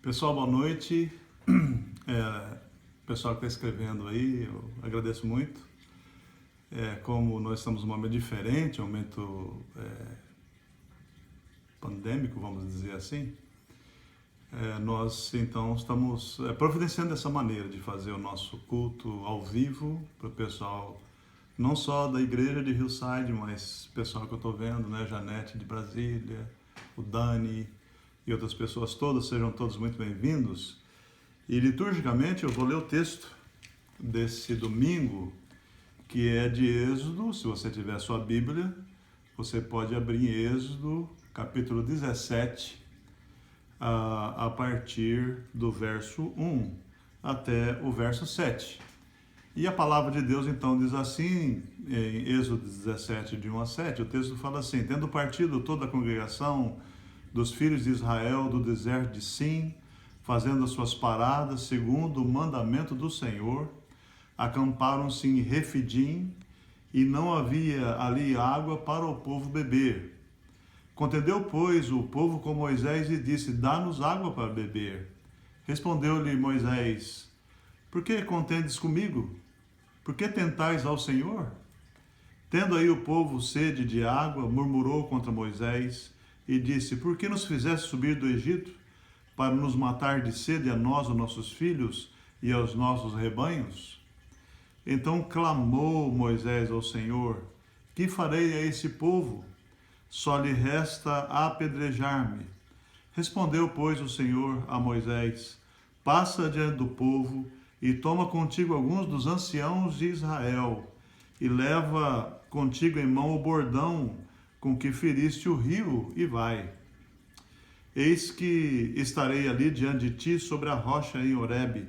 Pessoal, boa noite. Pessoal que está escrevendo aí, eu agradeço muito. Como nós estamos num momento diferente, um momento pandêmico, vamos dizer assim, nós então estamos providenciando essa maneira de fazer o nosso culto ao vivo para o pessoal, não só da igreja de Hillside, mas pessoal que eu estou vendo, né? Janete de Brasília, o Dani e outras pessoas todas, sejam todos muito bem-vindos. E liturgicamente eu vou ler o texto desse domingo, que é de Êxodo. Se você tiver a sua Bíblia, você pode abrir em Êxodo, capítulo 17, a partir do verso 1 até o verso 7. E a palavra de Deus então diz assim, em Êxodo 17, de 1 a 7, o texto fala assim: tendo partido toda a congregação dos filhos de Israel do deserto de Sim, fazendo as suas paradas segundo o mandamento do Senhor, acamparam-se em Refidim, e não havia ali água para o povo beber. Contendeu, pois, o povo com Moisés e disse: dá-nos água para beber. Respondeu-lhe Moisés: por que contendes comigo? Por que tentais ao Senhor? Tendo aí o povo sede de água, murmurou contra Moisés e disse: por que nos fizeste subir do Egito? Para nos matar de sede a nós, os nossos filhos e aos nossos rebanhos? Então clamou Moisés ao Senhor: que farei a esse povo? Só lhe resta apedrejar-me. Respondeu, pois, o Senhor a Moisés: passa diante do povo e toma contigo alguns dos anciãos de Israel, e leva contigo em mão o bordão com que feriste o rio, e vai. Eis que estarei ali diante de ti sobre a rocha em Horebe.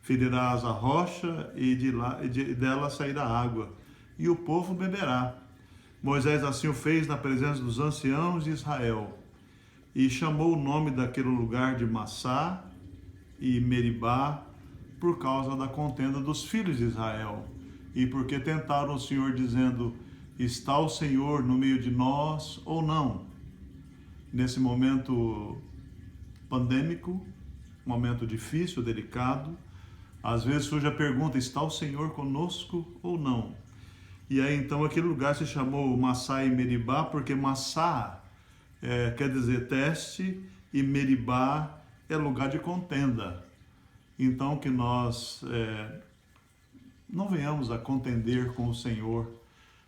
Ferirás a rocha e dela sairá água, e o povo beberá. Moisés assim o fez na presença dos anciãos de Israel, e chamou o nome daquele lugar de Massá e Meribá, por causa da contenda dos filhos de Israel, e porque tentaram o Senhor, dizendo: está o Senhor no meio de nós ou não? Nesse momento pandêmico, momento difícil, delicado, às vezes surge a pergunta: está o Senhor conosco ou não? E aí então aquele lugar se chamou Massá e Meribá, porque Massá quer dizer teste, e Meribá é lugar de contenda. Então que nós não venhamos a contender com o Senhor,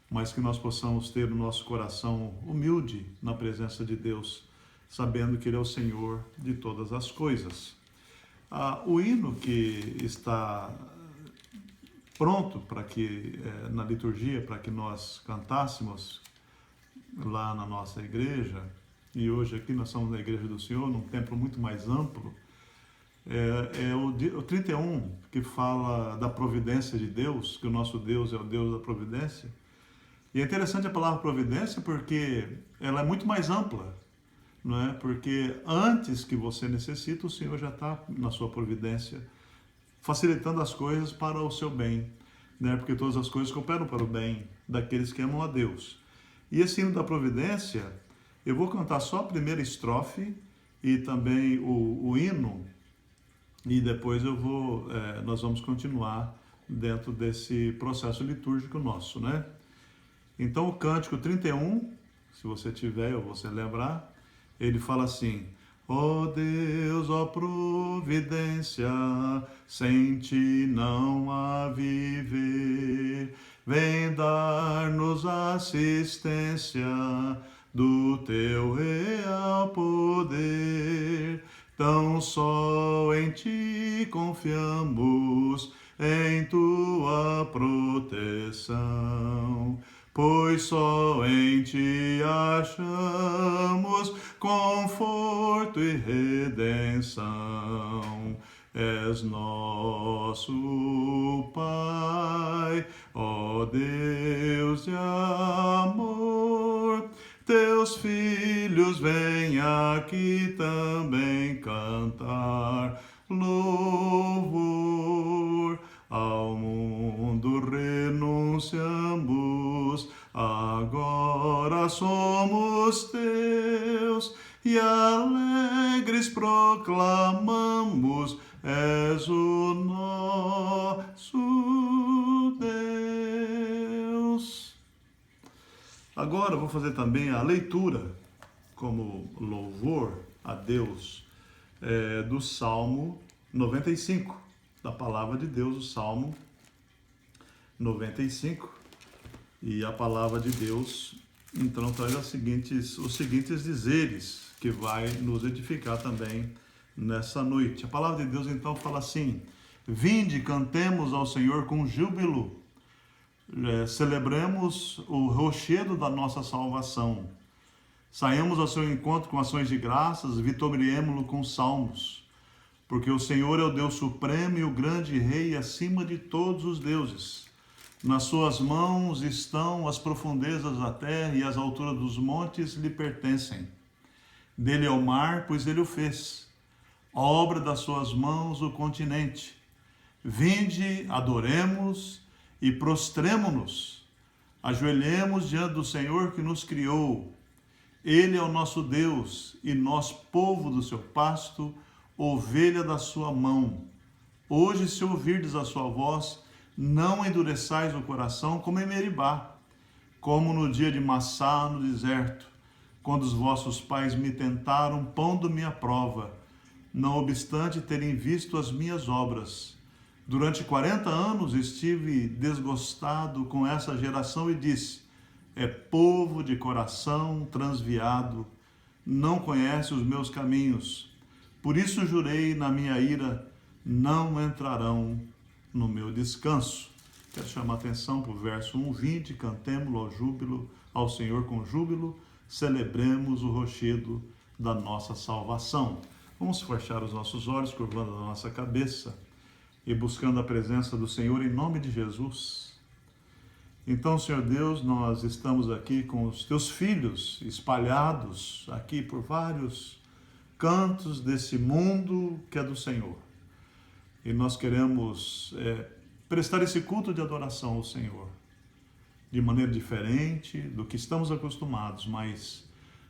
mas que nós possamos ter o nosso coração humilde na presença de Deus, sabendo que Ele é o Senhor de todas as coisas. O hino que está pronto para que, na liturgia, para que nós cantássemos lá na nossa igreja, e hoje aqui nós somos na Igreja do Senhor, num templo muito mais amplo, o 31, que fala da providência de Deus, que o nosso Deus é o Deus da providência. E é interessante a palavra providência porque ela é muito mais ampla, não é? Porque antes que você necessite, o Senhor já está na sua providência, facilitando as coisas para o seu bem, né? Porque todas as coisas cooperam para o bem daqueles que amam a Deus. E esse hino da providência, eu vou cantar só a primeira estrofe e também o hino, e depois nós vamos continuar dentro desse processo litúrgico nosso, né? Então o cântico 31, se você tiver ou você lembrar, ele fala assim: ó Deus, ó providência, sem ti não há viver, vem dar-nos assistência do teu real poder. Tão só em ti confiamos, em tua proteção, pois só em ti achamos conforto e redenção. És nosso Pai, ó Deus de amor. Teus filhos vêm aqui também cantar louvor. Ao mundo renunciamos, agora somos teus, e alegre alegres proclamamos, és o nosso Deus. Agora eu vou fazer também a leitura, como louvor a Deus, do Salmo 95, da palavra de Deus, o Salmo 95. E a palavra de Deus, então, traz os seguintes dizeres, que vai nos edificar também nessa noite. A palavra de Deus, então, fala assim: vinde, cantemos ao Senhor com júbilo, celebremos o rochedo da nossa salvação. Saiamos ao seu encontro com ações de graças, vitoriemo-lo com salmos. Porque o Senhor é o Deus supremo e o grande Rei acima de todos os deuses. Nas suas mãos estão as profundezas da terra e as alturas dos montes lhe pertencem. Dele é o mar, pois ele o fez. Obra das suas mãos o continente. Vinde, adoremos e prostremo-nos. Ajoelhemos diante do Senhor que nos criou. Ele é o nosso Deus e nós, povo do seu pasto, ovelha da sua mão. Hoje, se ouvirdes a sua voz, não endureçais o coração como em Meribá, como no dia de Massá no deserto, quando os vossos pais me tentaram, pondo-me à prova, não obstante terem visto as minhas obras. Durante 40 anos estive desgostado com essa geração e disse: é povo de coração transviado, não conhece os meus caminhos. Por isso jurei na minha ira, não entrarão no meu descanso. Quero chamar a atenção para o verso 1, 20, cantemo-lo ao Senhor com júbilo, celebremos o rochedo da nossa salvação. Vamos fechar os nossos olhos, curvando a nossa cabeça e buscando a presença do Senhor em nome de Jesus. Então, Senhor Deus, nós estamos aqui com os teus filhos espalhados aqui por vários cantos desse mundo que é do Senhor. E nós queremos prestar esse culto de adoração ao Senhor, de maneira diferente do que estamos acostumados, mas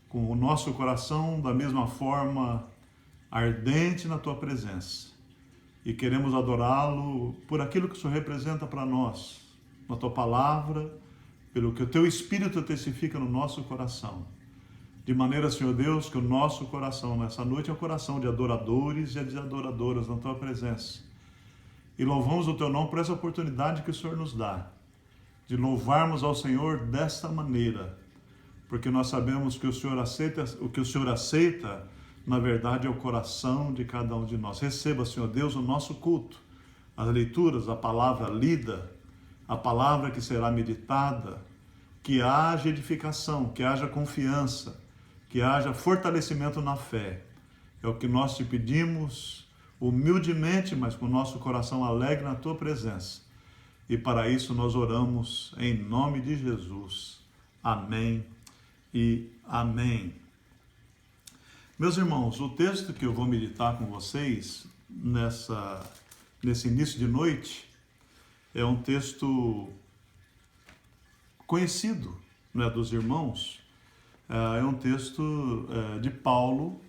com o nosso coração da mesma forma ardente na Tua presença. E queremos adorá-lo por aquilo que o Senhor representa para nós, na Tua palavra, pelo que o Teu Espírito testifica no nosso coração. De maneira, Senhor Deus, que o nosso coração nessa noite é um coração de adoradores e de adoradoras na Tua presença. E louvamos o Teu nome por essa oportunidade que o Senhor nos dá, de louvarmos ao Senhor desta maneira, porque nós sabemos que o que o Senhor aceita, na verdade, é o coração de cada um de nós. Receba, Senhor Deus, o nosso culto, as leituras, a palavra lida, a palavra que será meditada, que haja edificação, que haja confiança, que haja fortalecimento na fé. É o que nós te pedimos, humildemente, mas com o nosso coração alegre na Tua presença. E para isso nós oramos em nome de Jesus. Amém e amém. Meus irmãos, o texto que eu vou meditar com vocês nesse início de noite é um texto conhecido, né, dos irmãos. É um texto de Paulo,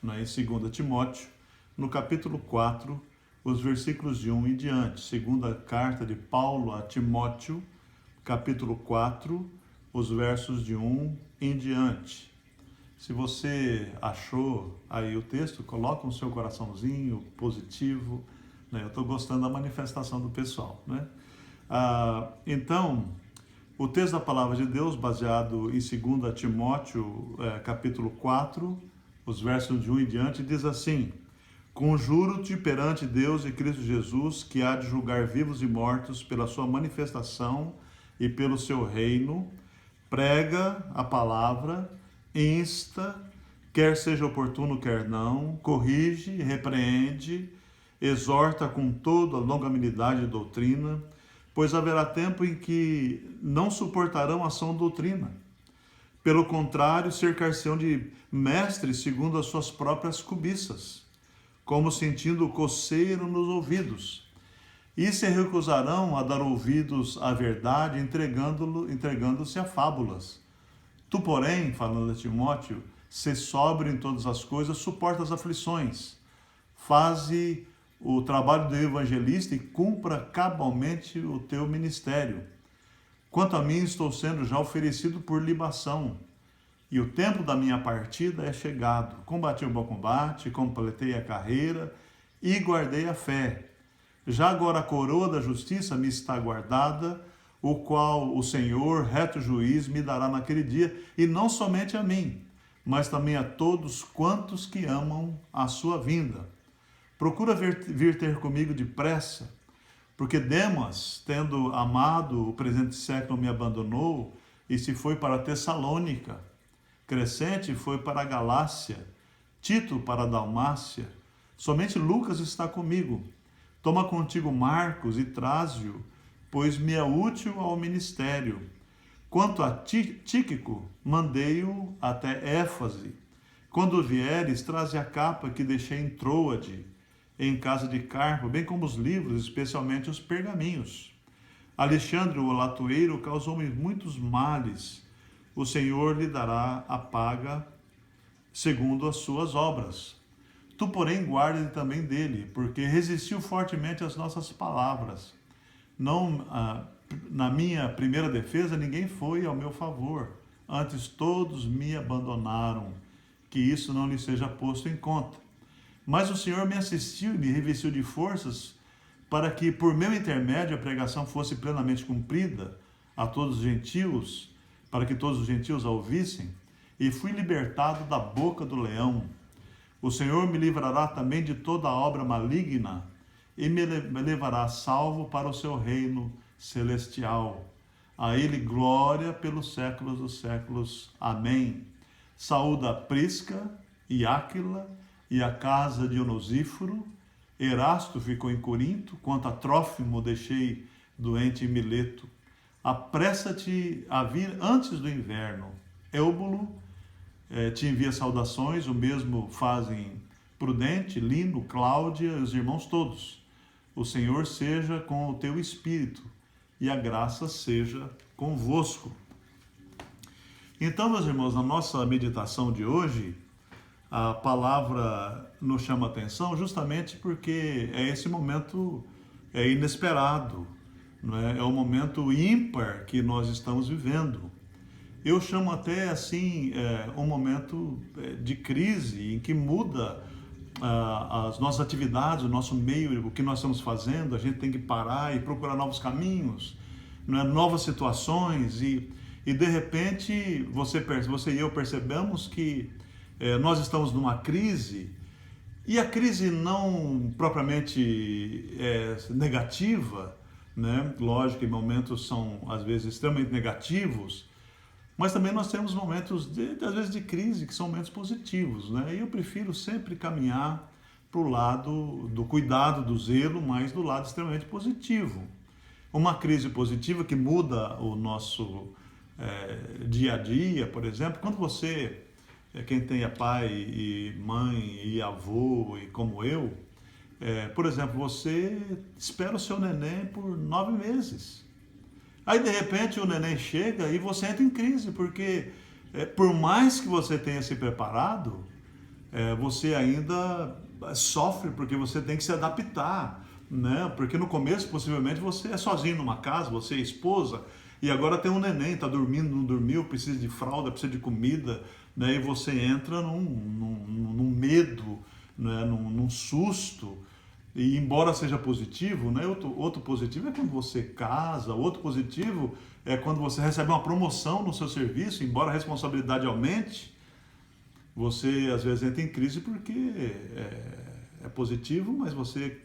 né, em 2 Timóteo, no capítulo 4, os versículos de 1 em diante. Segunda carta de Paulo a Timóteo, capítulo 4, os versos de 1 em diante. Se você achou aí o texto, coloca no seu coraçãozinho positivo, né? Eu estou gostando da manifestação do pessoal, né? Então, o texto da palavra de Deus, baseado em 2 Timóteo, capítulo 4, os versos de 1 em diante, diz assim: conjuro-te perante Deus e Cristo Jesus, que há de julgar vivos e mortos pela sua manifestação e pelo seu reino, prega a palavra, insta, quer seja oportuno, quer não, corrige, repreende, exorta com toda a longanimidade e doutrina, pois haverá tempo em que não suportarão a sã doutrina. Pelo contrário, cercar-se-ão de mestres segundo as suas próprias cobiças, como sentindo coceiro nos ouvidos, e se recusarão a dar ouvidos à verdade, entregando-se a fábulas. Tu, porém, falando a Timóteo, Sê sóbrio em todas as coisas, suporta as aflições. Faze o trabalho do evangelista e cumpra cabalmente o teu ministério. Quanto a mim, estou sendo já oferecido por libação, e o tempo da minha partida é chegado. Combati o bom combate, completei a carreira e guardei a fé. Já agora a coroa da justiça me está guardada, o qual o Senhor, reto juiz, me dará naquele dia, e não somente a mim, mas também a todos quantos que amam a sua vinda. Procura vir ter comigo depressa, porque Demas, tendo amado o presente século, me abandonou e se foi para Tessalônica. Crescente foi para a Galácia, Tito para a Dalmácia. Somente Lucas está comigo. Toma contigo Marcos e traze-o, pois me é útil ao ministério. Quanto a Tíquico, mandei-o até Éfase. Quando vieres, traze a capa que deixei em Troade, em casa de Carpo, bem como os livros, especialmente os pergaminhos. Alexandre, o latoeiro, causou-me muitos males. O Senhor lhe dará a paga segundo as suas obras. Tu, porém, guarda-te também dele, porque resistiu fortemente às nossas palavras. Não, na minha primeira defesa, ninguém foi ao meu favor. Antes todos me abandonaram. Que isso não lhe seja posto em conta. Mas o Senhor me assistiu e me revestiu de forças para que, por meu intermédio, a pregação fosse plenamente cumprida a todos os gentios, para que todos os gentios a ouvissem, e fui libertado da boca do leão. O Senhor me livrará também de toda obra maligna e me levará salvo para o seu reino celestial. A ele glória pelos séculos dos séculos. Amém. Saúda a Prisca e Áquila e a casa de Onesíforo. Erasto ficou em Corinto, quanto a Trófimo deixei doente em Mileto. Apressa-te a vir antes do inverno. Eubulo te envia saudações, o mesmo fazem Prudente, Lino, Cláudia e os irmãos todos. O Senhor seja com o teu espírito e a graça seja convosco. Então, meus irmãos, na nossa meditação de hoje, a palavra nos chama a atenção justamente porque é esse momento inesperado, não é? É um momento ímpar que nós estamos vivendo. Eu chamo até assim um momento de crise em que muda as nossas atividades, o nosso meio, o que nós estamos fazendo. A gente tem que parar e procurar novos caminhos, não é? Novas situações e de repente você e eu percebemos que nós estamos numa crise, e a crise não propriamente negativa, né? Lógico que momentos são às vezes extremamente negativos, mas também nós temos momentos às vezes de crise que são momentos positivos, né? E eu prefiro sempre caminhar para o lado do cuidado, do zelo, mas do lado extremamente positivo. Uma crise positiva que muda o nosso dia a dia, por exemplo, quando você, quem tem pai e mãe e avô, e como eu, por exemplo, você espera o seu neném por 9 meses. Aí, de repente, o neném chega e você entra em crise, porque por mais que você tenha se preparado, você ainda sofre, porque você tem que se adaptar, né? Porque no começo, possivelmente, você é sozinho numa casa, você é esposa, e agora tem um neném, está dormindo, não dormiu, precisa de fralda, precisa de comida, né? E você entra num medo, né? Num susto. E embora seja positivo, né? Outro positivo é quando você casa, outro positivo é quando você recebe uma promoção no seu serviço, embora a responsabilidade aumente, você às vezes entra em crise porque é positivo, mas você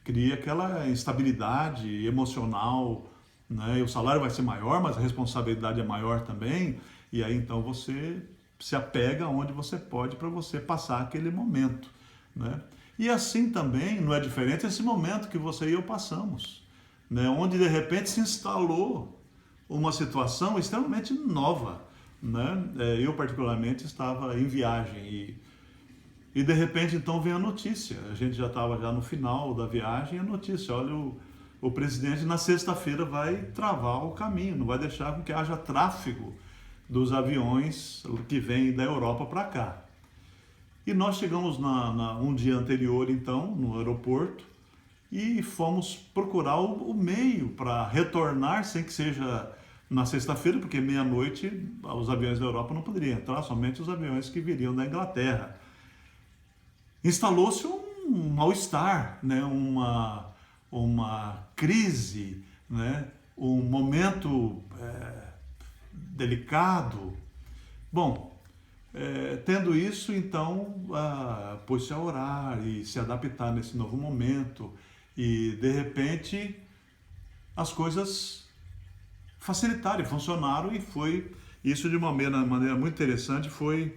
cria aquela instabilidade emocional, né? E o salário vai ser maior, mas a responsabilidade é maior também, e aí então você se apega onde você pode para você passar aquele momento, né? E assim também, não é diferente esse momento que você e eu passamos, né? Onde de repente se instalou uma situação extremamente nova, né? Eu particularmente estava em viagem e de repente então vem a notícia, a gente já estava no final da viagem, a notícia, olha, o presidente na sexta-feira vai travar o caminho, não vai deixar com que haja tráfego dos aviões que vêm da Europa para cá. E nós chegamos um dia anterior, então, no aeroporto, e fomos procurar o meio para retornar, sem que seja na sexta-feira, porque meia-noite os aviões da Europa não poderiam entrar, somente os aviões que viriam da Inglaterra. Instalou-se um mal-estar, né? uma crise, né? Um momento delicado. Bom, tendo isso, então, pôs-se a orar e se adaptar nesse novo momento, e de repente as coisas facilitaram e funcionaram, e foi isso de uma maneira muito interessante, foi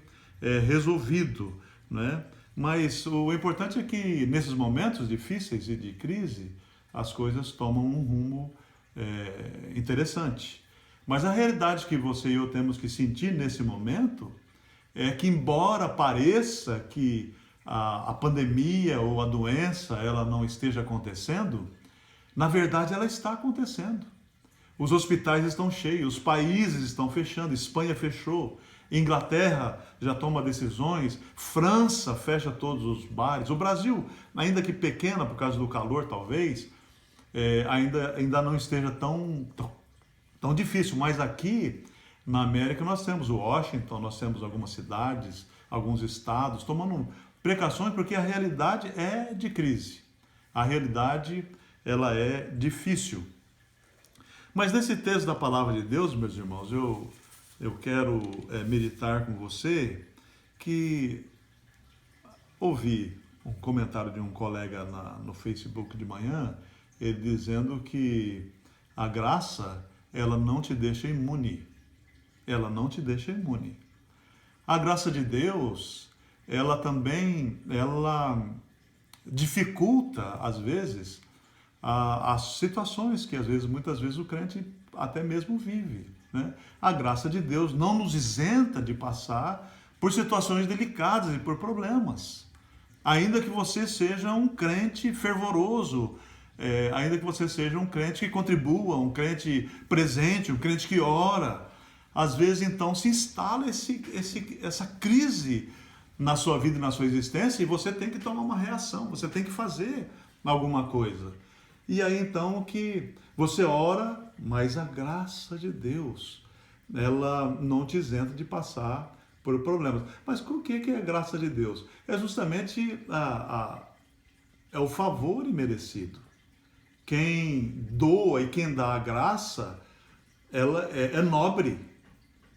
resolvido, né? Mas o importante é que nesses momentos difíceis e de crise, as coisas tomam um rumo interessante. Mas a realidade que você e eu temos que sentir nesse momento é que, embora pareça que a pandemia ou a doença ela não esteja acontecendo, na verdade ela está acontecendo. Os hospitais estão cheios, os países estão fechando, Espanha fechou, Inglaterra já toma decisões, França fecha todos os bares, o Brasil, ainda que pequena por causa do calor talvez, ainda não esteja tão difícil, mas aqui na América nós temos Washington, nós temos algumas cidades, alguns estados tomando precauções, porque a realidade é de crise, a realidade ela é difícil. Mas nesse texto da Palavra de Deus, meus irmãos, eu quero meditar com você que ouvi um comentário de um colega no Facebook de manhã, ele dizendo que a graça, ela não te deixa imune. Ela não te deixa imune. A graça de Deus, ela dificulta, às vezes, as situações que, muitas vezes, o crente até mesmo vive, né? A graça de Deus não nos isenta de passar por situações delicadas e por problemas. Ainda que você seja um crente fervoroso, ainda que você seja um crente que contribua, um crente presente, um crente que ora, às vezes então se instala essa crise na sua vida e na sua existência, e você tem que tomar uma reação, você tem que fazer alguma coisa. E aí então que você ora, mas a graça de Deus, ela não te isenta de passar por problemas. Mas o que é a graça de Deus? É justamente é o favor imerecido. Quem doa e quem dá a graça, ela é nobre.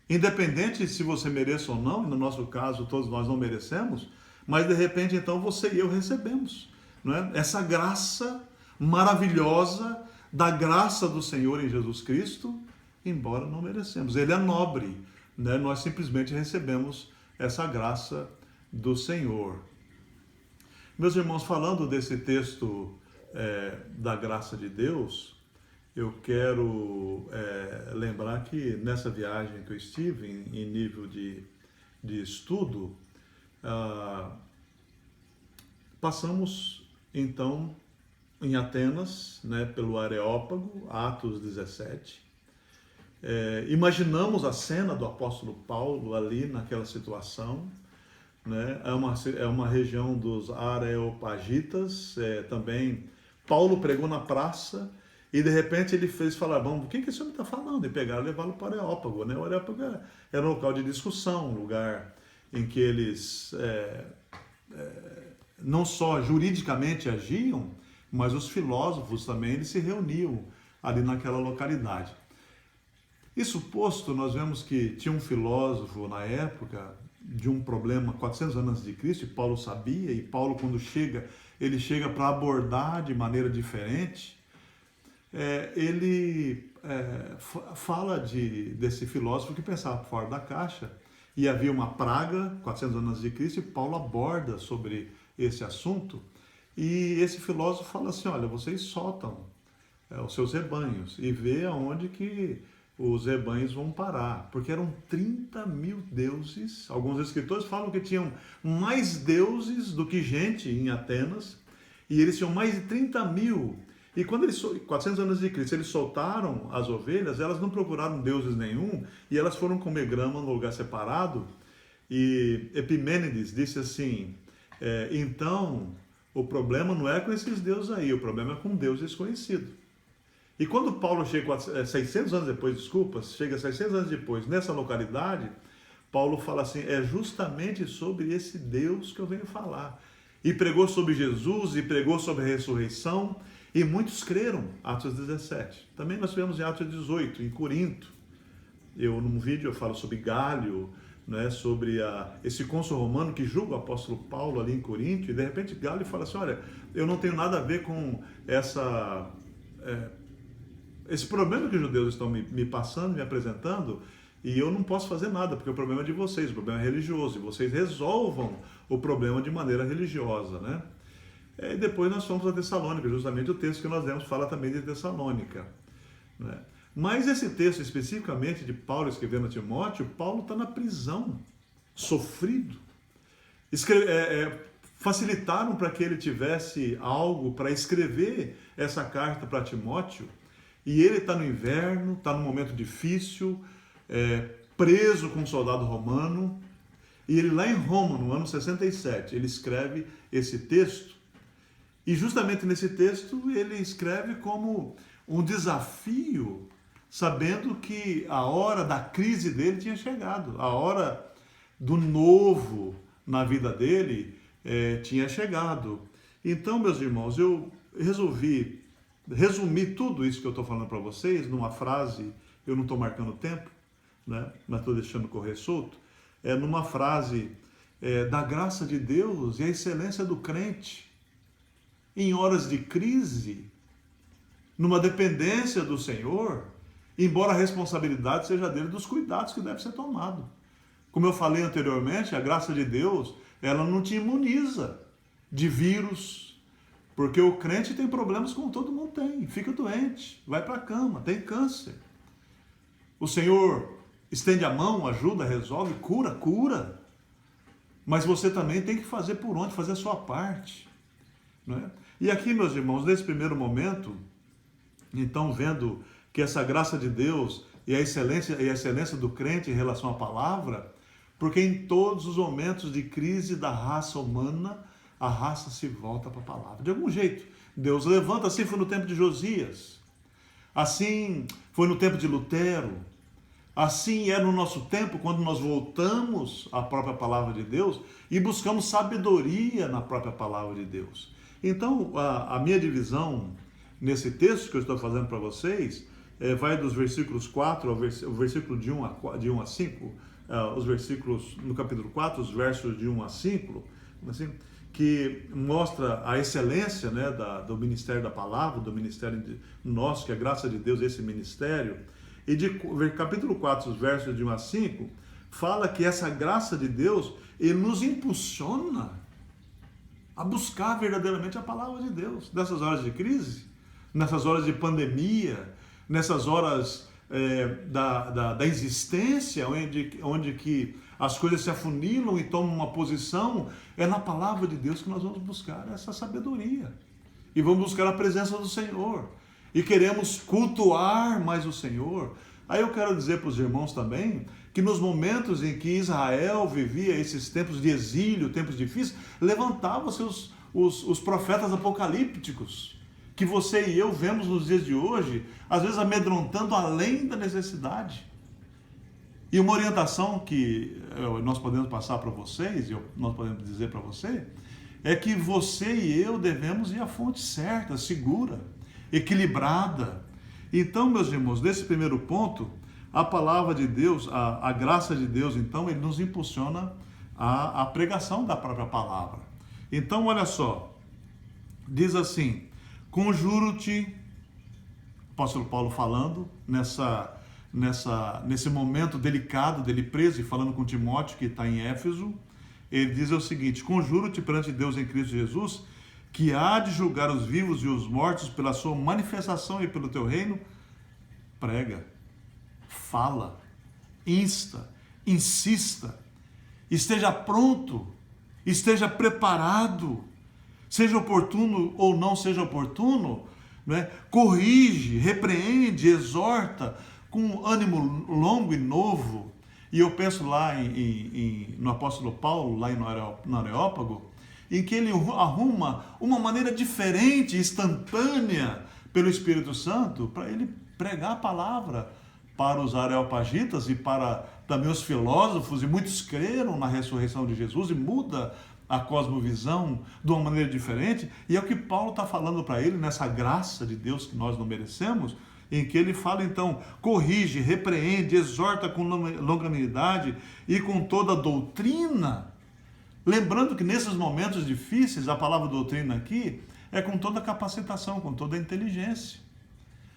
Independente se você mereça ou não, no nosso caso todos nós não merecemos, mas de repente então você e eu recebemos, não é? Essa graça maravilhosa da graça do Senhor em Jesus Cristo, embora não merecemos. Ele é nobre, né? Nós simplesmente recebemos essa graça do Senhor. Meus irmãos, falando desse texto da graça de Deus, eu quero lembrar que nessa viagem que eu estive, em nível de estudo, passamos então em Atenas, né, pelo Areópago, Atos 17. Imaginamos a cena do apóstolo Paulo ali naquela situação, né? É uma região dos Areopagitas, também Paulo pregou na praça e de repente ele fez falar, bom, o que esse homem está falando? E pegaram e levaram para o Areópago, né? O Areópago era um local de discussão, um lugar em que eles não só juridicamente agiam, mas os filósofos também eles se reuniam ali naquela localidade. Isso posto, nós vemos que tinha um filósofo na época de um problema 400 anos antes de Cristo, e Paulo sabia, e Paulo quando chega, ele chega para abordar de maneira diferente. Ele fala desse filósofo que pensava fora da caixa, e havia uma praga 400 anos antes de Cristo, e Paulo aborda sobre esse assunto, e esse filósofo fala assim, olha, vocês soltam os seus rebanhos e vê aonde que os rebanhos vão parar, porque eram 30 mil deuses. Alguns escritores falam que tinham mais deuses do que gente em Atenas, e eles tinham mais de 30 mil, E quando 400 anos de Cristo, eles soltaram as ovelhas, elas não procuraram deuses nenhum, e elas foram comer grama num lugar separado. E Epimênides disse assim, então o problema não é com esses deuses aí, o problema é com um Deus desconhecido. E quando Paulo chega 600 anos depois, chega 600 anos depois nessa localidade, Paulo fala assim, é justamente sobre esse Deus que eu venho falar. E pregou sobre Jesus, e pregou sobre a ressurreição, e muitos creram, Atos 17. Também nós tivemos em Atos 18, em Corinto. Num vídeo eu falo sobre Gálio, né, sobre esse cônsul romano que julga o apóstolo Paulo ali em Corinto, e de repente Gálio fala assim, olha, eu não tenho nada a ver com esse problema que os judeus estão me passando, me apresentando, e eu não posso fazer nada, porque o problema é de vocês, o problema é religioso, e vocês resolvam o problema de maneira religiosa, né? E depois nós fomos a Tessalônica, justamente o texto que nós lemos fala também de Tessalônica, né? Mas esse texto especificamente de Paulo escrevendo a Timóteo, Paulo está na prisão, sofrido. Facilitaram para que ele tivesse algo para escrever essa carta para Timóteo, e ele está no inverno, está num momento difícil, preso com um soldado romano, e ele lá em Roma, no ano 67, ele escreve esse texto, e justamente nesse texto ele escreve como um desafio, sabendo que a hora da crise dele tinha chegado, a hora do novo na vida dele tinha chegado. Então, meus irmãos, eu resolvi resumir tudo isso que eu estou falando para vocês numa frase, eu não estou marcando tempo, né? Mas estou deixando correr solto, numa frase da graça de Deus e a excelência do crente em horas de crise, numa dependência do Senhor, embora a responsabilidade seja dele dos cuidados que deve ser tomado. Como eu falei anteriormente, a graça de Deus, ela não te imuniza de vírus, porque o crente tem problemas como todo mundo tem, fica doente, vai para a cama, tem câncer. O Senhor estende a mão, ajuda, resolve, cura. Mas você também tem que fazer por onde, fazer a sua parte, não é? E aqui, meus irmãos, nesse primeiro momento, então vendo que essa graça de Deus e a excelência do crente em relação à palavra, porque em todos os momentos de crise da raça humana, a raça se volta para a palavra. De algum jeito, Deus levanta, assim foi no tempo de Josias, assim foi no tempo de Lutero, assim é no nosso tempo, quando nós voltamos à própria palavra de Deus e buscamos sabedoria na própria palavra de Deus. Então, a minha divisão nesse texto que eu estou fazendo para vocês, vai dos versículos 4 ao versículo de 1 a 5, os versículos no capítulo 4, os versos de 1 a 5, assim, que mostra a excelência, né, do ministério da palavra, do ministério nosso, que é a graça de Deus, esse ministério. E de capítulo 4, os versos de 1 a 5, fala que essa graça de Deus, ele nos impulsiona a buscar verdadeiramente a palavra de Deus. Nessas horas de crise, nessas horas de pandemia, nessas horas da existência, onde que as coisas se afunilam e tomam uma posição, é na palavra de Deus que nós vamos buscar essa sabedoria. E vamos buscar a presença do Senhor. E queremos cultuar mais o Senhor. Aí eu quero dizer para os irmãos também, que nos momentos em que Israel vivia esses tempos de exílio, tempos difíceis, levantava-se os profetas apocalípticos, que você e eu vemos nos dias de hoje, às vezes amedrontando além da necessidade. E uma orientação que nós podemos passar para vocês, e nós podemos dizer para você, é que você e eu devemos ir à fonte certa, segura, equilibrada. Então, meus irmãos, nesse primeiro ponto, a palavra de Deus, a graça de Deus, então, ele nos impulsiona a pregação da própria palavra. Então, olha só, diz assim, conjuro-te, apóstolo Paulo falando, nesse momento delicado dele preso e falando com Timóteo, que está em Éfeso, ele diz o seguinte, conjuro-te perante Deus em Cristo Jesus, que há de julgar os vivos e os mortos pela sua manifestação e pelo teu reino, prega, fala, insta, insista, esteja pronto, esteja preparado, seja oportuno ou não seja oportuno, não é? Corrige, repreende, exorta com ânimo longo e novo. E eu penso lá no apóstolo Paulo, lá no Areópago, em que ele arruma uma maneira diferente, instantânea, pelo Espírito Santo, para ele pregar a palavra para os areopagitas e para também os filósofos, e muitos creram na ressurreição de Jesus e muda a cosmovisão de uma maneira diferente. E é o que Paulo está falando para ele nessa graça de Deus que nós não merecemos, em que ele fala então, corrige, repreende, exorta com longanimidade e com toda doutrina. Lembrando que nesses momentos difíceis, a palavra doutrina aqui é com toda capacitação, com toda inteligência.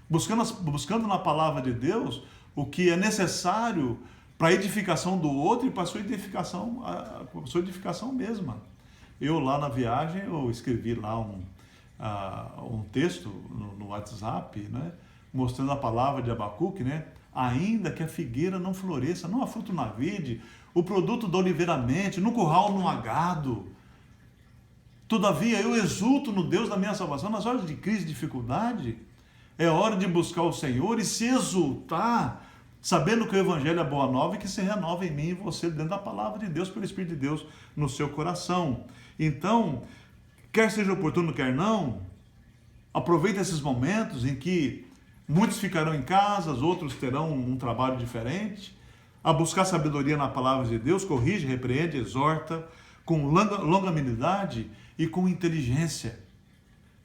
Buscando na palavra de Deus o que é necessário para a edificação do outro e para a sua edificação mesma. Eu lá na viagem, eu escrevi lá um texto no WhatsApp, né, mostrando a palavra de Abacuque, né? Ainda que a figueira não floresça, não há fruto na vide, o produto da oliveira mente, no curral não há gado. Todavia eu exulto no Deus da minha salvação. Nas horas de crise e dificuldade, é hora de buscar o Senhor e se exultar, sabendo que o Evangelho é boa nova e que se renova em mim e você dentro da palavra de Deus, pelo Espírito de Deus no seu coração. Então, quer seja oportuno, quer não, aproveite esses momentos em que muitos ficarão em casa, outros terão um trabalho diferente, a buscar sabedoria na palavra de Deus, corrige, repreende, exorta, com longanimidade e com inteligência.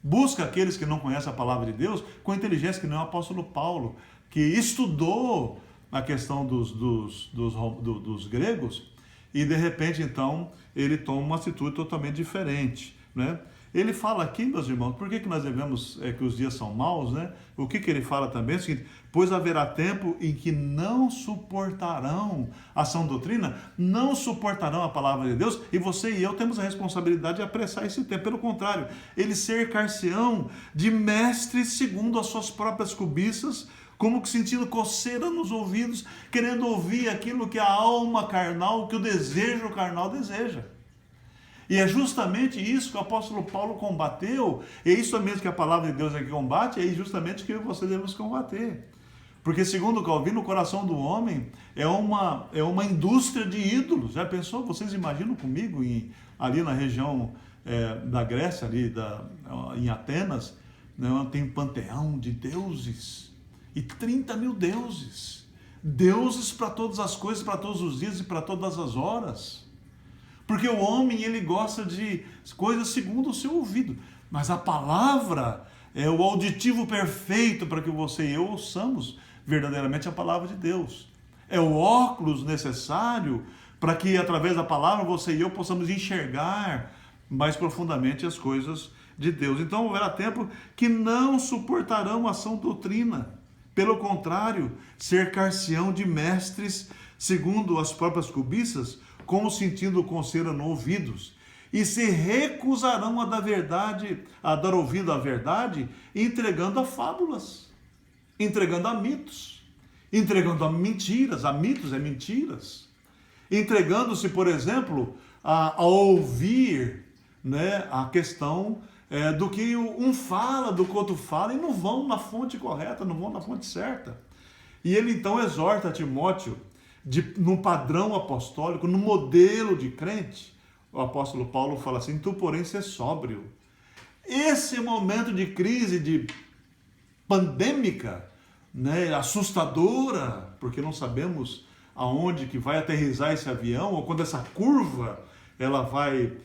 Busca aqueles que não conhecem a palavra de Deus com inteligência, que não é o apóstolo Paulo, que estudou a questão dos gregos e de repente então ele toma uma atitude totalmente diferente, né? Ele fala aqui, meus irmãos, por que nós devemos, que os dias são maus, né? O que ele fala também é o seguinte: pois haverá tempo em que não suportarão a sã doutrina, não suportarão a palavra de Deus, e você e eu temos a responsabilidade de apressar esse tempo. Pelo contrário, eles cercar-se-ão de mestres segundo as suas próprias cobiças, como que sentindo coceira nos ouvidos, querendo ouvir aquilo que a alma carnal, que o desejo carnal deseja. E é justamente isso que o apóstolo Paulo combateu, é isso mesmo que a palavra de Deus aqui combate, é justamente que você devemos combater. Porque segundo Calvino, o coração do homem é uma indústria de ídolos. Já pensou? Vocês imaginam comigo, ali na região da Grécia, em Atenas, né, tem um panteão de deuses, e 30 mil deuses. Deuses para todas as coisas, para todos os dias e para todas as horas. Porque o homem, ele gosta de coisas segundo o seu ouvido. Mas a palavra é o auditivo perfeito para que você e eu ouçamos verdadeiramente a palavra de Deus. É o óculos necessário para que, através da palavra, você e eu possamos enxergar mais profundamente as coisas de Deus. Então, haverá tempo que não suportarão a sã doutrina. Pelo contrário, cercar-se-ão de mestres segundo as próprias cobiças, como sentindo coceira nos ouvidos, e se recusarão a dar ouvido à verdade, entregando a fábulas, entregando a mitos, entregando a mentiras, a mitos é mentiras, entregando-se, por exemplo, a ouvir, né, a questão do que um fala, do que o outro fala, e não vão na fonte correta, não vão na fonte certa. E ele então exorta Timóteo, num padrão apostólico, num modelo de crente. O apóstolo Paulo fala assim: tu, porém, ser sóbrio. Esse momento de crise, de pandêmica, né, assustadora, porque não sabemos aonde que vai aterrissar esse avião, ou quando essa curva ela vai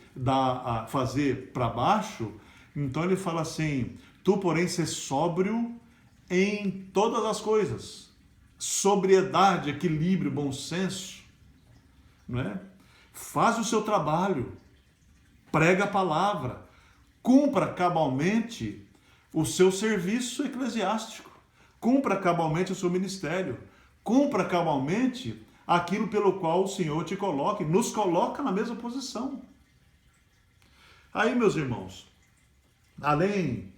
fazer para baixo. Então ele fala assim: tu, porém, ser sóbrio em todas as coisas. Sobriedade, equilíbrio, bom senso, não é? Faz o seu trabalho, prega a palavra, cumpra cabalmente o seu serviço eclesiástico, cumpra cabalmente o seu ministério, cumpra cabalmente aquilo pelo qual o Senhor te coloca, e nos coloca na mesma posição. Aí, meus irmãos, além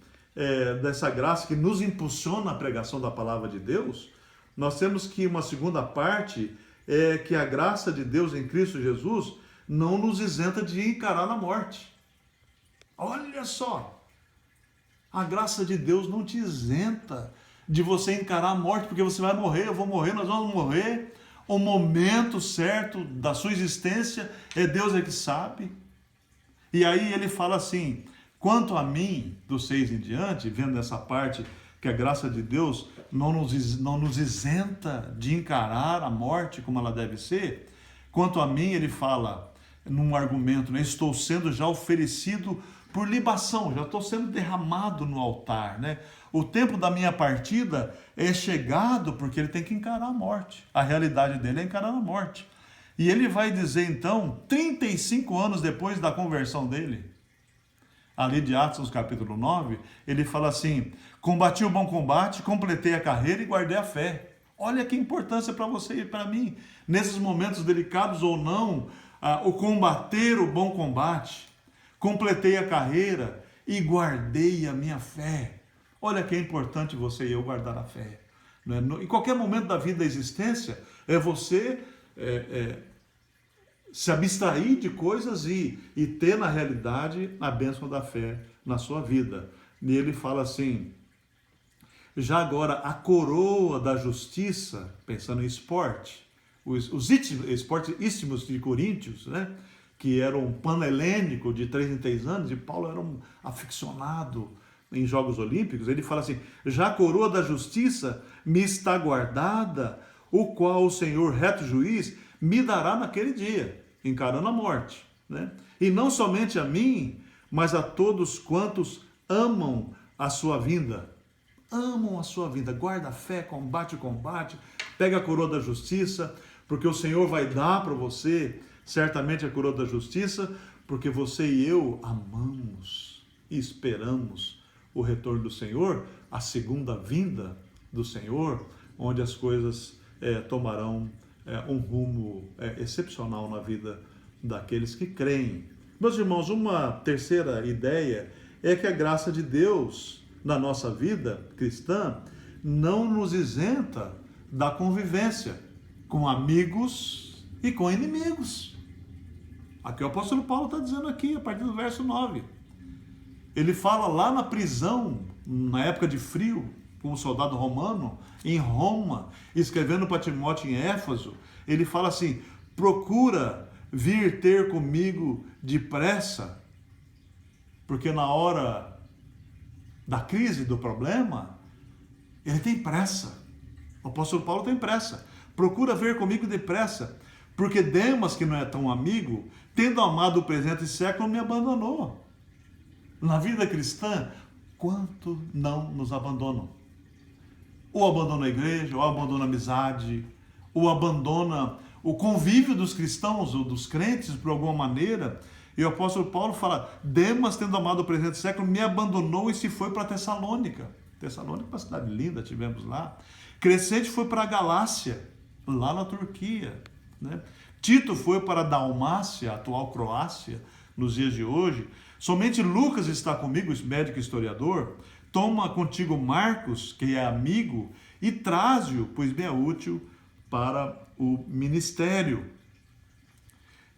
dessa graça que nos impulsiona a pregação da palavra de Deus, nós temos que uma segunda parte é que a graça de Deus em Cristo Jesus não nos isenta de encarar a morte. Olha só! A graça de Deus não te isenta de você encarar a morte, porque você vai morrer, eu vou morrer, nós vamos morrer. O momento certo da sua existência, Deus é que sabe. E aí ele fala assim, quanto a mim, do 6 em diante, vendo essa parte, que a graça de Deus não nos isenta de encarar a morte como ela deve ser, quanto a mim, ele fala num argumento, né, estou sendo já oferecido por libação, já estou sendo derramado no altar, né? O tempo da minha partida é chegado porque ele tem que encarar a morte. A realidade dele é encarar a morte. E ele vai dizer então, 35 anos depois da conversão dele, ali de Atos capítulo 9, ele fala assim, combati o bom combate, completei a carreira e guardei a fé. Olha que importância para você e para mim, nesses momentos delicados ou não, o combater o bom combate, completei a carreira e guardei a minha fé. Olha que é importante você e eu guardar a fé. Em qualquer momento da vida da existência, é você se abstrair de coisas e ter na realidade a bênção da fé na sua vida. E ele fala assim, já agora a coroa da justiça, pensando em esporte, os esportes istmos de Coríntios, né? Que era um panhelênico de 3 em 3 anos, e Paulo era um aficionado em Jogos Olímpicos, ele fala assim, já a coroa da justiça me está guardada, o qual o Senhor, reto juiz, me dará naquele dia, encarando a morte, né? E não somente a mim, mas a todos quantos amam a sua vinda. Amam a sua vinda, guarda a fé, combate o combate, pega a coroa da justiça, porque o Senhor vai dar para você certamente a coroa da justiça, porque você e eu amamos e esperamos o retorno do Senhor, a segunda vinda do Senhor, onde as coisas tomarão um rumo excepcional na vida daqueles que creem. Meus irmãos, uma terceira ideia é que a graça de Deus na nossa vida cristã não nos isenta da convivência com amigos e com inimigos. Aqui o apóstolo Paulo está dizendo aqui, a partir do verso 9. Ele fala lá na prisão, na época de frio, como soldado romano, em Roma, escrevendo para Timóteo em Éfeso, ele fala assim, procura vir ter comigo depressa, porque na hora da crise, do problema, ele tem pressa. O apóstolo Paulo tem pressa. Procura vir comigo depressa, porque Demas, que não é tão amigo, tendo amado o presente século, me abandonou. Na vida cristã, quanto não nos abandonam? Ou abandona a igreja, ou abandona a amizade, ou abandona o convívio dos cristãos ou dos crentes por alguma maneira. E o apóstolo Paulo fala, Demas, tendo amado o presente século, me abandonou e se foi para Tessalônica. Tessalônica é uma cidade linda, tivemos lá. Crescente foi para a Galácia, lá na Turquia, né? Tito foi para a Dalmácia, a atual Croácia, nos dias de hoje. Somente Lucas está comigo, médico historiador. Toma contigo Marcos, que é amigo, e traze-o, pois me é útil para o ministério.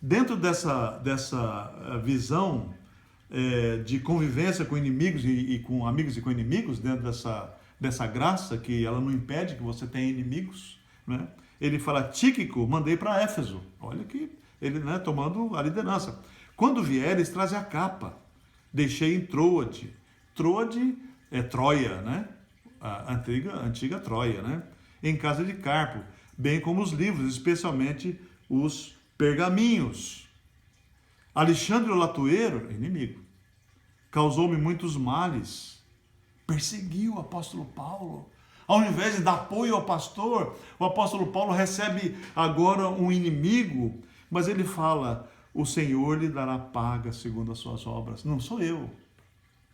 Dentro dessa visão de convivência com inimigos e com amigos e com inimigos, dentro dessa graça, que ela não impede que você tenha inimigos, né? Ele fala, Tíquico, mandei para Éfeso. Olha que ele, né, tomando a liderança. Quando vieres, traze a capa. Deixei em Troade. Troade é Troia, né? A antiga Troia, né? Em casa de Carpo, bem como os livros, especialmente os pergaminhos. Alexandre o Latueiro, inimigo, causou-me muitos males. Perseguiu o apóstolo Paulo. Ao invés de dar apoio ao pastor, o apóstolo Paulo recebe agora um inimigo, mas ele fala, o Senhor lhe dará paga segundo as suas obras. Não sou eu.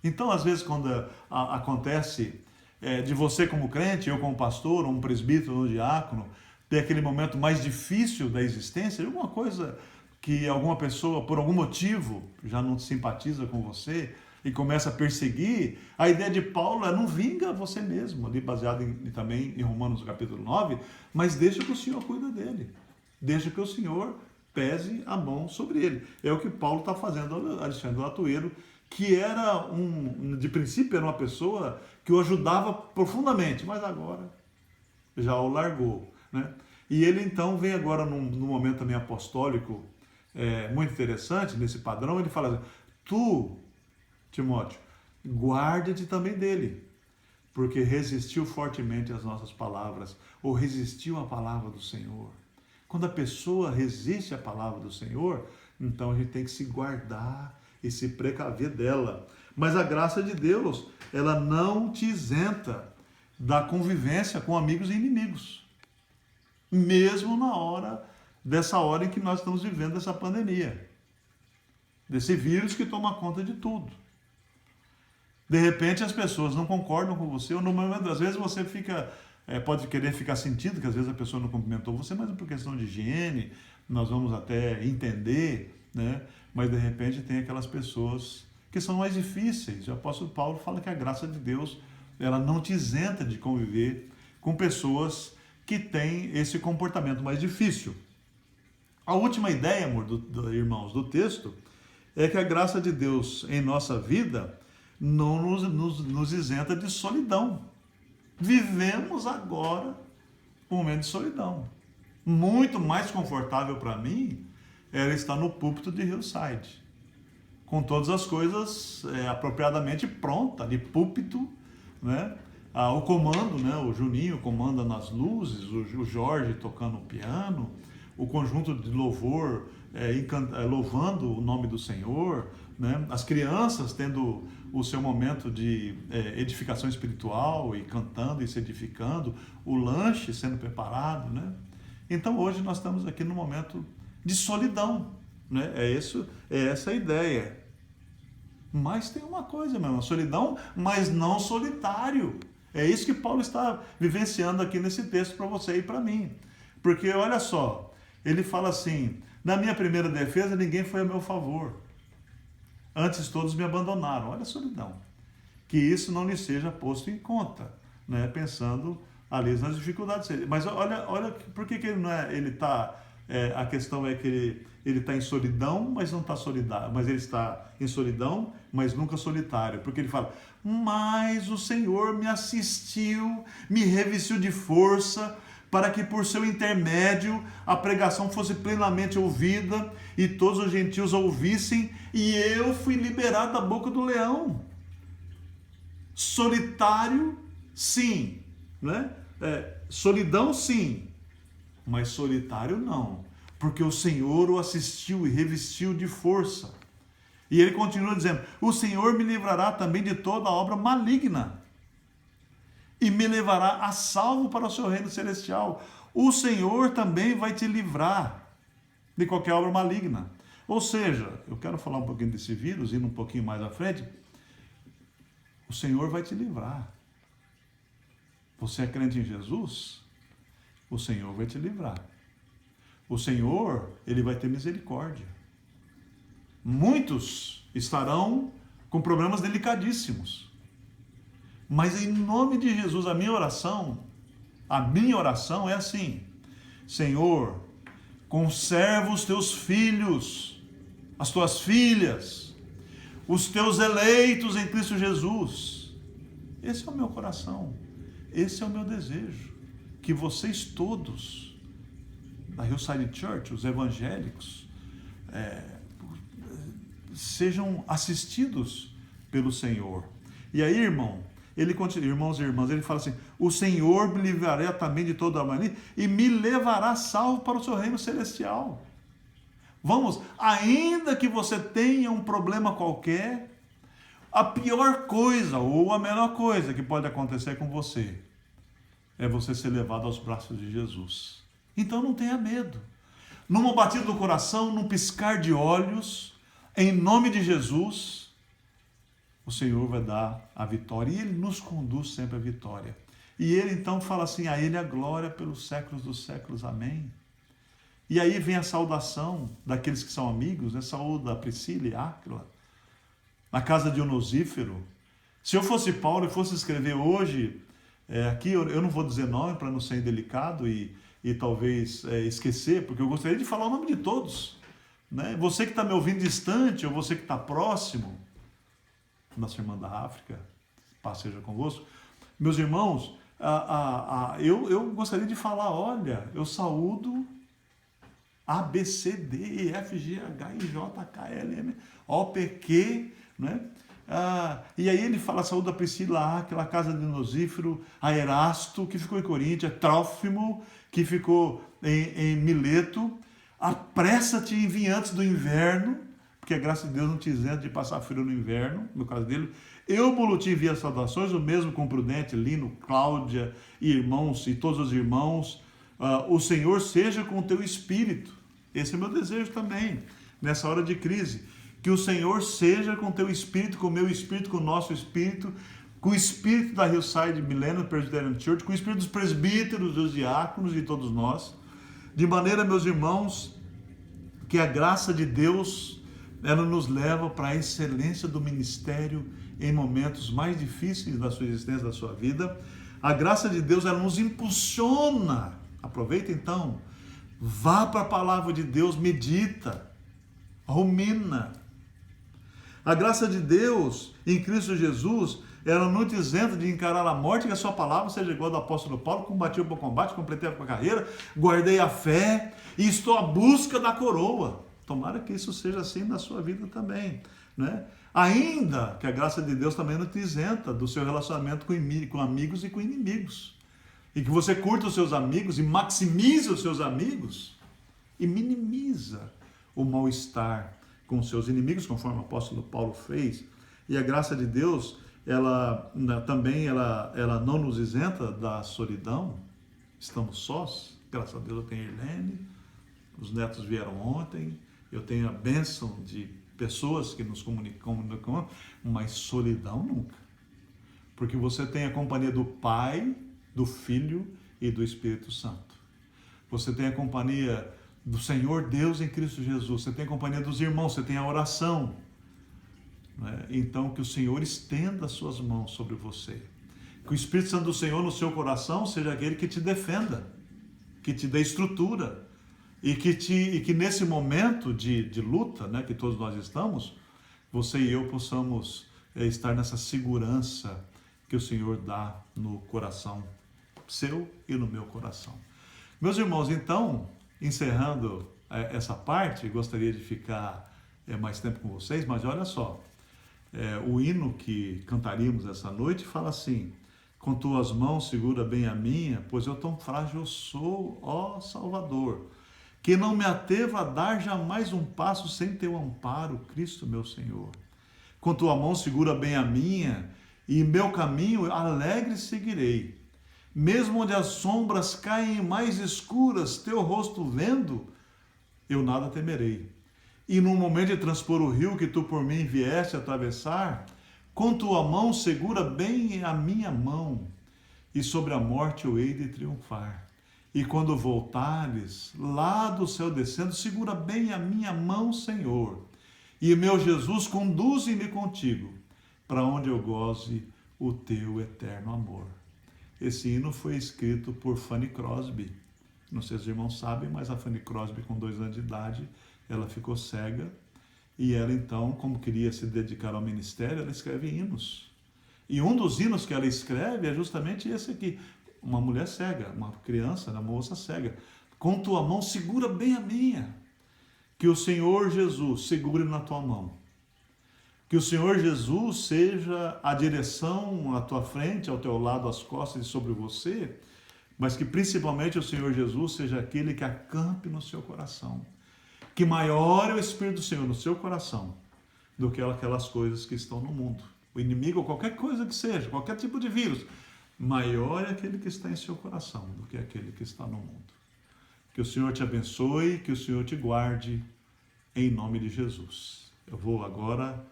Então, às vezes, quando acontece de você como crente, eu como pastor, um presbítero, um diácono, ter aquele momento mais difícil da existência, alguma coisa que alguma pessoa, por algum motivo, já não simpatiza com você, e começa a perseguir, a ideia de Paulo é não vinga você mesmo, ali baseado também em Romanos capítulo 9, mas deixa que o Senhor cuida dele. Deixa que o Senhor pese a mão sobre ele. É o que Paulo está fazendo a Alexandre Latueiro, que de princípio era uma pessoa que o ajudava profundamente, mas agora já o largou, né? E ele então vem agora num momento também apostólico muito interessante, nesse padrão, ele fala assim, tu, Timóteo, guarda-te também dele, porque resistiu fortemente às nossas palavras, ou resistiu à palavra do Senhor. Quando a pessoa resiste à palavra do Senhor, então a gente tem que se guardar e se precaver dela. Mas a graça de Deus, ela não te isenta da convivência com amigos e inimigos. Mesmo dessa hora em que nós estamos vivendo essa pandemia. Desse vírus que toma conta de tudo. De repente as pessoas não concordam com você, ou no momento, às vezes você pode querer ficar sentido, que às vezes a pessoa não cumprimentou você, mas por questão de higiene, nós vamos até entender, né? Mas de repente tem aquelas pessoas que são mais difíceis. O apóstolo Paulo fala que a graça de Deus, ela não te isenta de conviver com pessoas que têm esse comportamento mais difícil. A última ideia, amor, irmãos, do texto, é que a graça de Deus em nossa vida não nos isenta de solidão. Vivemos agora um momento de solidão. Muito mais confortável para mim era estar no púlpito de Hillside, com todas as coisas apropriadamente prontas, de púlpito, né? O comando, né? O Juninho comanda nas luzes, o Jorge tocando o piano, o conjunto de louvor louvando o nome do Senhor, né? As crianças tendo o seu momento de edificação espiritual e cantando e se edificando, o lanche sendo preparado, né? Então hoje nós estamos aqui num momento de solidão, né? É essa a ideia. Mas tem uma coisa, meu irmão, solidão, mas não solitário. É isso que Paulo está vivenciando aqui nesse texto para você e para mim. Porque olha só, ele fala assim, na minha primeira defesa ninguém foi a meu favor. Antes todos me abandonaram. Olha a solidão. Que isso não lhe seja posto em conta, né? Pensando ali nas dificuldades. Mas olha por que ele não é, ele está, a questão é que ele está em solidão, mas não está solidário. Mas ele está em solidão, mas nunca solitário. Porque ele fala, mas o Senhor me assistiu, me revestiu de força, para que por seu intermédio a pregação fosse plenamente ouvida e todos os gentios ouvissem, e eu fui liberado da boca do leão. Solitário, sim, né? Solidão, sim, mas solitário não, porque o Senhor o assistiu e revestiu de força. E ele continua dizendo, o Senhor me livrará também de toda obra maligna e me levará a salvo para o seu reino celestial. O Senhor também vai te livrar de qualquer obra maligna. Ou seja, eu quero falar um pouquinho desse vírus, indo um pouquinho mais à frente. O Senhor vai te livrar. Você é crente em Jesus? O Senhor vai te livrar. O Senhor, Ele vai ter misericórdia. Muitos estarão com problemas delicadíssimos. Mas em nome de Jesus, a minha oração é assim: Senhor, conserva os teus filhos, as tuas filhas, os teus eleitos em Cristo Jesus. Esse é o meu coração, esse é o meu desejo, que vocês todos, da Hillside Church, os evangélicos, sejam assistidos pelo Senhor. E aí, irmão, ele continua, irmãos e irmãs, ele fala assim, o Senhor me livrará também de toda a mania e me levará salvo para o seu reino celestial. Vamos, ainda que você tenha um problema qualquer, a pior coisa ou a melhor coisa que pode acontecer com você é você ser levado aos braços de Jesus. Então não tenha medo. Numa batida do coração, num piscar de olhos, em nome de Jesus, o Senhor vai dar a vitória. E Ele nos conduz sempre à vitória. E Ele então fala assim, a Ele a glória pelos séculos dos séculos. Amém. E aí vem a saudação daqueles que são amigos, né? Saúde a Priscila e Áquila, na casa de Onosífero. Se eu fosse Paulo e fosse escrever hoje, aqui eu não vou dizer nome para não ser indelicado e talvez esquecer, porque eu gostaria de falar o nome de todos, né? Você que está me ouvindo distante ou você que está próximo, nossa irmã da África, paz seja convosco. Meus irmãos, eu gostaria de falar, olha, eu saúdo A, B, C, D, E, F, G, H, I, J, K, L, M, O, P, Q, né? E aí ele fala, saúde a Priscila, aquela casa de Nosífero, a Erasto, que ficou em Coríntia, Trófimo, que ficou em Mileto. Apressa-te em vir antes do inverno, porque a graça de Deus não te isenta de passar frio no inverno, no caso dele. Eubulo te envia saudações, o mesmo com Prudente, Lino, Cláudia e irmãos, e todos os irmãos. O Senhor seja com o teu espírito. Esse é o meu desejo também, nessa hora de crise. Que o Senhor seja com o teu espírito, com o meu espírito, com o nosso espírito, com o espírito da Hillside Millennium Presbyterian Church, com o espírito dos presbíteros, dos diáconos e todos nós. De maneira, meus irmãos, que a graça de Deus, ela nos leva para a excelência do ministério em momentos mais difíceis da sua existência, da sua vida. A graça de Deus, ela nos impulsiona. Aproveita então, vá para a palavra de Deus, medita, rumina. A graça de Deus em Cristo Jesus, ela não te isenta de encarar a morte, que a sua palavra seja igual ao do apóstolo Paulo, combati o bom combate, completei a carreira, guardei a fé e estou à busca da coroa. Tomara que isso seja assim na sua vida também, né? Ainda que a graça de Deus também não te isenta do seu relacionamento com amigos e com inimigos. E que você curta os seus amigos e maximize os seus amigos e minimiza o mal-estar com os seus inimigos, conforme o apóstolo Paulo fez. E a graça de Deus, ela também não nos isenta da solidão. Estamos sós. Graças a Deus eu tenho Irlene, os netos vieram ontem, eu tenho a bênção de pessoas que nos comunicam, mas solidão nunca. Porque você tem a companhia do Pai, do Filho e do Espírito Santo. Você tem a companhia do Senhor Deus em Cristo Jesus. Você tem a companhia dos irmãos, você tem a oração. Né? Então, que o Senhor estenda as suas mãos sobre você. Que o Espírito Santo do Senhor no seu coração seja aquele que te defenda, que te dê estrutura. E que nesse momento de luta, né, que todos nós estamos, você e eu possamos estar nessa segurança que o Senhor dá no coração seu e no meu coração. Meus irmãos, então, encerrando essa parte, gostaria de ficar mais tempo com vocês, mas olha só, o hino que cantaríamos essa noite fala assim: com tuas mãos segura bem a minha, pois eu tão frágil sou, ó Salvador, que não me atrevo a dar jamais um passo sem teu amparo, Cristo meu Senhor. Com tua mão segura bem a minha, e meu caminho alegre seguirei. Mesmo onde as sombras caem mais escuras, teu rosto vendo, eu nada temerei. E no momento de transpor o rio que tu por mim vieste atravessar, com tua mão segura bem a minha mão, e sobre a morte eu hei de triunfar. E quando voltares, lá do céu descendo, segura bem a minha mão, Senhor. E meu Jesus, conduze-me contigo, para onde eu goze o teu eterno amor. Esse hino foi escrito por Fanny Crosby. Não sei se os irmãos sabem, mas a Fanny Crosby, com 2 anos de idade, ela ficou cega. E ela, então, como queria se dedicar ao ministério, ela escreve hinos. E um dos hinos que ela escreve é justamente esse aqui. Uma mulher cega, uma criança, uma moça cega. Com tua mão segura bem a minha. Que o Senhor Jesus segure na tua mão. Que o Senhor Jesus seja a direção à tua frente, ao teu lado, às costas e sobre você, mas que principalmente o Senhor Jesus seja aquele que acampe no seu coração. Que maior é o Espírito do Senhor no seu coração do que aquelas coisas que estão no mundo. O inimigo, ou qualquer coisa que seja, qualquer tipo de vírus, maior é aquele que está em seu coração do que aquele que está no mundo. Que o Senhor te abençoe, que o Senhor te guarde, em nome de Jesus. Eu vou agora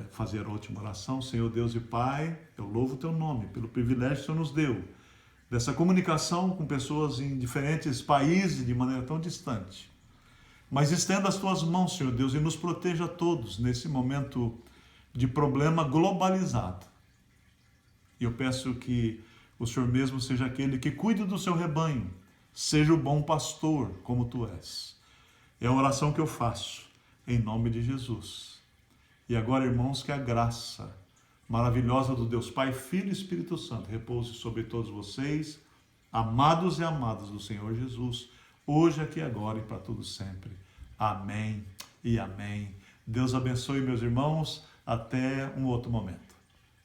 fazer a última oração. Senhor Deus e Pai, eu louvo o teu nome pelo privilégio que o Senhor nos deu, dessa comunicação com pessoas em diferentes países de maneira tão distante. Mas estenda as tuas mãos, Senhor Deus, e nos proteja a todos nesse momento de problema globalizado. E eu peço que o Senhor mesmo seja aquele que cuide do seu rebanho, seja o bom pastor como tu és. É a oração que eu faço, em nome de Jesus. E agora, irmãos, que a graça maravilhosa do Deus Pai, Filho e Espírito Santo repouse sobre todos vocês, amados e amadas do Senhor Jesus, hoje, aqui, agora e para tudo sempre. Amém e amém. Deus abençoe, meus irmãos. Até um outro momento.